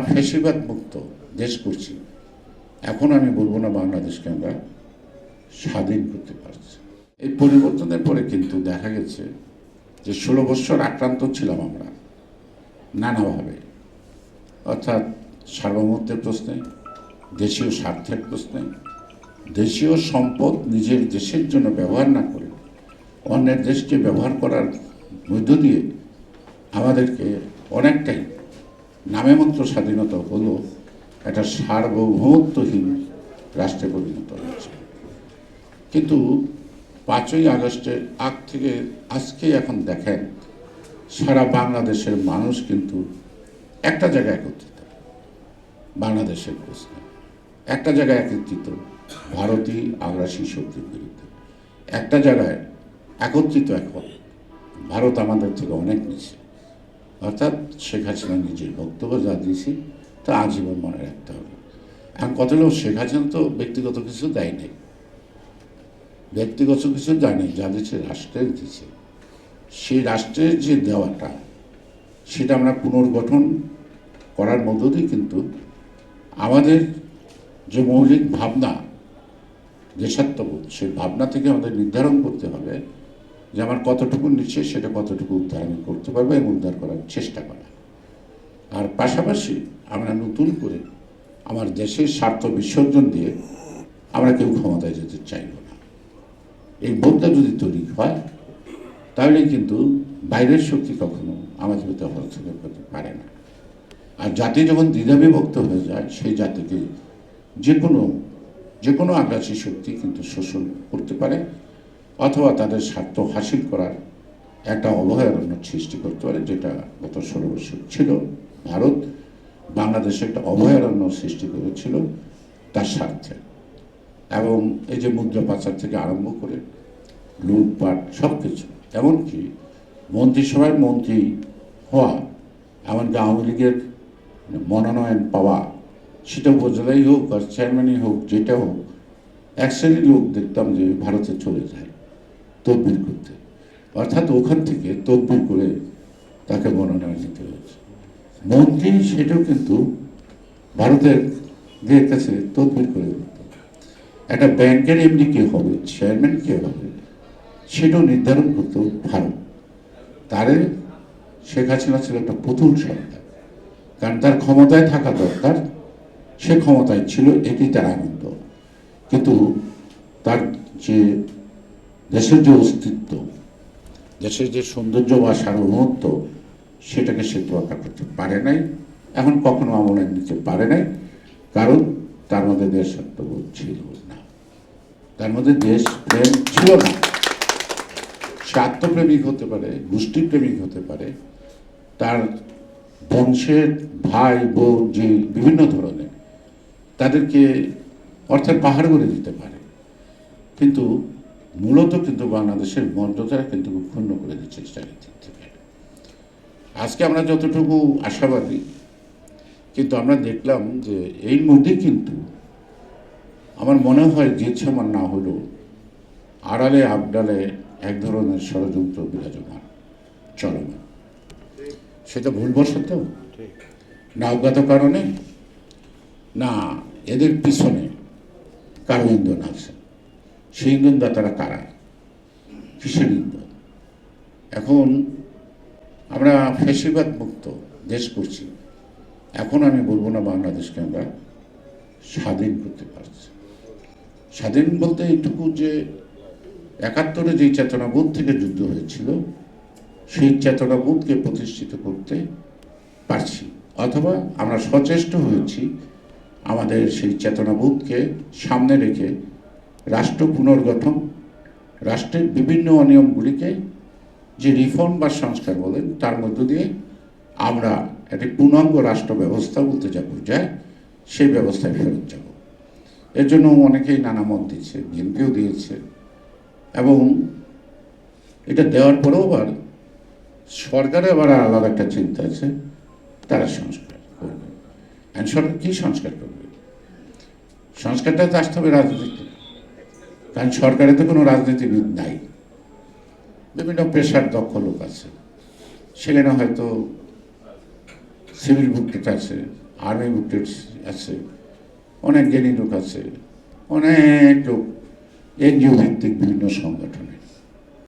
ফ্যাসিবাদ মুক্ত দেশ করছি, এখন আমি বলবো না বাংলাদেশকে আমরা স্বাধীন করতে পারছি। এই পরিবর্তনের পরে কিন্তু দেখা গেছে যে 16 বছর আক্রান্ত ছিলাম আমরা নানাভাবে, অর্থাৎ সার্বভৌমত্বের প্রশ্নে, দেশীয় স্বার্থের প্রশ্নে, দেশীয় সম্পদ নিজের দেশের জন্য ব্যবহার না করে অন্যের দেশকে ব্যবহার করার মধ্য দিয়ে আমাদেরকে অনেকটাই নামে মাত্র স্বাধীনতা হলো একটা সার্বভৌমত্বহীন রাষ্ট্রে পরিণত হয়েছে। কিন্তু 5ই আগস্টের আগ থেকে আজকে এখন দেখেন সারা বাংলাদেশের মানুষ কিন্তু একটা জায়গায় একত্রিত, বাংলাদেশের প্রশ্নে একটা জায়গায় একত্রিত ভারতীয় আগ্রাসী শক্তির বিরুদ্ধে, একটা জায়গায় একত্রিত এখন ভারত আমাদের থেকে অনেক নিচে, অর্থাৎ শেখ হাসিনা নিজের বক্তব্য যা দিয়েছি তা আজীবন মনে রাখতে হবে। এখন কত লোক শেখ হাসিনা তো ব্যক্তিগত কিছু দেয় নাই, ব্যক্তিগত কিছু দেয় নাই, যা দিচ্ছে রাষ্ট্রের দিচ্ছে। সেই রাষ্ট্রের যে দেওয়াটা সেটা আমরা পুনর্গঠন করার মধ্য দিয়ে কিন্তু আমাদের যে মৌলিক ভাবনা দেশাত্মবোধ, সেই ভাবনা থেকে আমাদের নির্ধারণ করতে হবে যে আমার কতটুকু নিচ্ছে সেটা কতটুকু উদ্ধার আমি করতে পারবো এবং উদ্ধার করার চেষ্টা করা। আর পাশাপাশি আমরা নতুন করে আমার দেশের স্বার্থ বিসর্জন দিয়ে আমরা কেউ ক্ষমতায় যেতে চাইব না। এই বোধটা যদি তৈরি হয় তাহলে কিন্তু বাইরের শক্তি কখনো আমাদের ভিতরে হস্তক্ষেপ করতে পারে না। আর জাতি যখন দ্বিধাবিভক্ত হয়ে যায় সেই জাতিকে যে কোনো আগ্রাসী শক্তি কিন্তু শোষণ করতে পারে অথবা তাদের স্বার্থ হাসিল করার একটা অভয়ারণ্য সৃষ্টি করতে পারে, যেটা গত 16 বছর ছিল। ভারত বাংলাদেশে একটা অভয়ারণ্য সৃষ্টি করেছিল তার স্বার্থে, এবং এই যে মুদ্রা পাচার থেকে আরম্ভ করে লুটপাট সব কিছু, এমনকি মন্ত্রিসভার মন্ত্রী হওয়া, এমনকি আওয়ামী লীগের মনোনয়ন পাওয়া, সেটা উপজেলাই হোক আর চেয়ারম্যানই হোক, যেটা হোক, এক শ্রেণীর লোক দেখতাম যে ভারতে চলে যায় তদবির করতে, অর্থাৎ ওখান থেকে তদবির করে তাকে মনোনয়ন দিতে হয়েছে। মন্ত্রী সেটাও কিন্তু ভারতের কাছে তদবির করে দিত। একটা ব্যাংকের এমডি কে হবে, চেয়ারম্যান কে হবে, সেটাও নির্ধারণ করত ভারত। তারে শেখ হাসিনা ছিল একটা পুতুল সরকার, কারণ তার ক্ষমতায় থাকা দরকার, সে ক্ষমতায় ছিল, এটি তার আনন্দ। কিন্তু তার যে দেশের যে অস্তিত্ব, দেশের যে সৌন্দর্য বা সার্বভৌমত্ব, সেটাকে সে তোয়াক্কা করতে পারে নাই, এখন কখনো আমলে নিতে পারে নাই, কারণ তার মধ্যে দেশাত্মবোধ ছিল না, তার মধ্যে দেশ প্রেম ছিল না। সে আত্মপ্রেমিক হতে পারে, গোষ্ঠীপ্রেমিক হতে পারে, তার বংশের ভাই বোন যে বিভিন্ন ধরনের তাদেরকে অর্থের পাহাড় করে দিতে পারে, কিন্তু মূলত কিন্তু বাংলাদেশের মর্যাদা কিন্তু ক্ষুণ্ণ করে দিচ্ছে চারিদিক থেকে। আজকে আমরা যতটুকু আশাবাদী, কিন্তু আমরা দেখলাম যে এই মধ্যে কিন্তু আমার মনে হয় যে আমার না হলো আড়ালে আবডালে এক ধরনের ষড়যন্ত্র বিরাজমান চলমান, সেটা ভুলবশত না অজ্ঞাত কারণে, না এদের পিছনে কারো ইন্ধন আছে। সেই ইন্ধনদাতারা কারা, কিসের ইন্ধন? এখন আমরা ফ্যাসিবাদ মুক্ত দেশ করছি, এখন আমি বলবো না বাংলাদেশকে আমরা স্বাধীন করতে পারছি। স্বাধীন বলতে এইটুকু যে 71-এ যেই চেতনাবোধ থেকে যুদ্ধ হয়েছিল সেই চেতনাবোধকে প্রতিষ্ঠিত করতে পারছি, অথবা আমরা সচেষ্ট হয়েছি আমাদের সেই চেতনাবোধকে সামনে রেখে রাষ্ট্র পুনর্গঠন, রাষ্ট্রের বিভিন্ন অনিয়মগুলিকে যে রিফর্ম বা সংস্কার বলেন তার মধ্য দিয়ে আমরা একটি পূর্ণাঙ্গ রাষ্ট্র ব্যবস্থা বলতে যা বোঝায় সেই ব্যবস্থায় ফেরত যাব। এর জন্য অনেকেই নানা মত দিচ্ছে, বিএনপিও দিয়েছে, এবং এটা দেওয়ার পরেও আবার সরকারের আবার আলাদা একটা চিন্তা আছে, তারা সংস্কার করবে। সরকার কী সংস্কার করবে? সংস্কারটা তো আসতে হবে রাজনীতিতে, কারণ সরকারে তো কোনো রাজনীতিবিদ নাই, বিভিন্ন পেশার দক্ষ লোক আছে, সেখানে হয়তো সিভিল ভুক্ত আছে, আর্মি বুকটেড আছে, অনেক জ্ঞানী লোক আছে, অনেক লোক এনজিও ভিত্তিক বিভিন্ন সংগঠনে।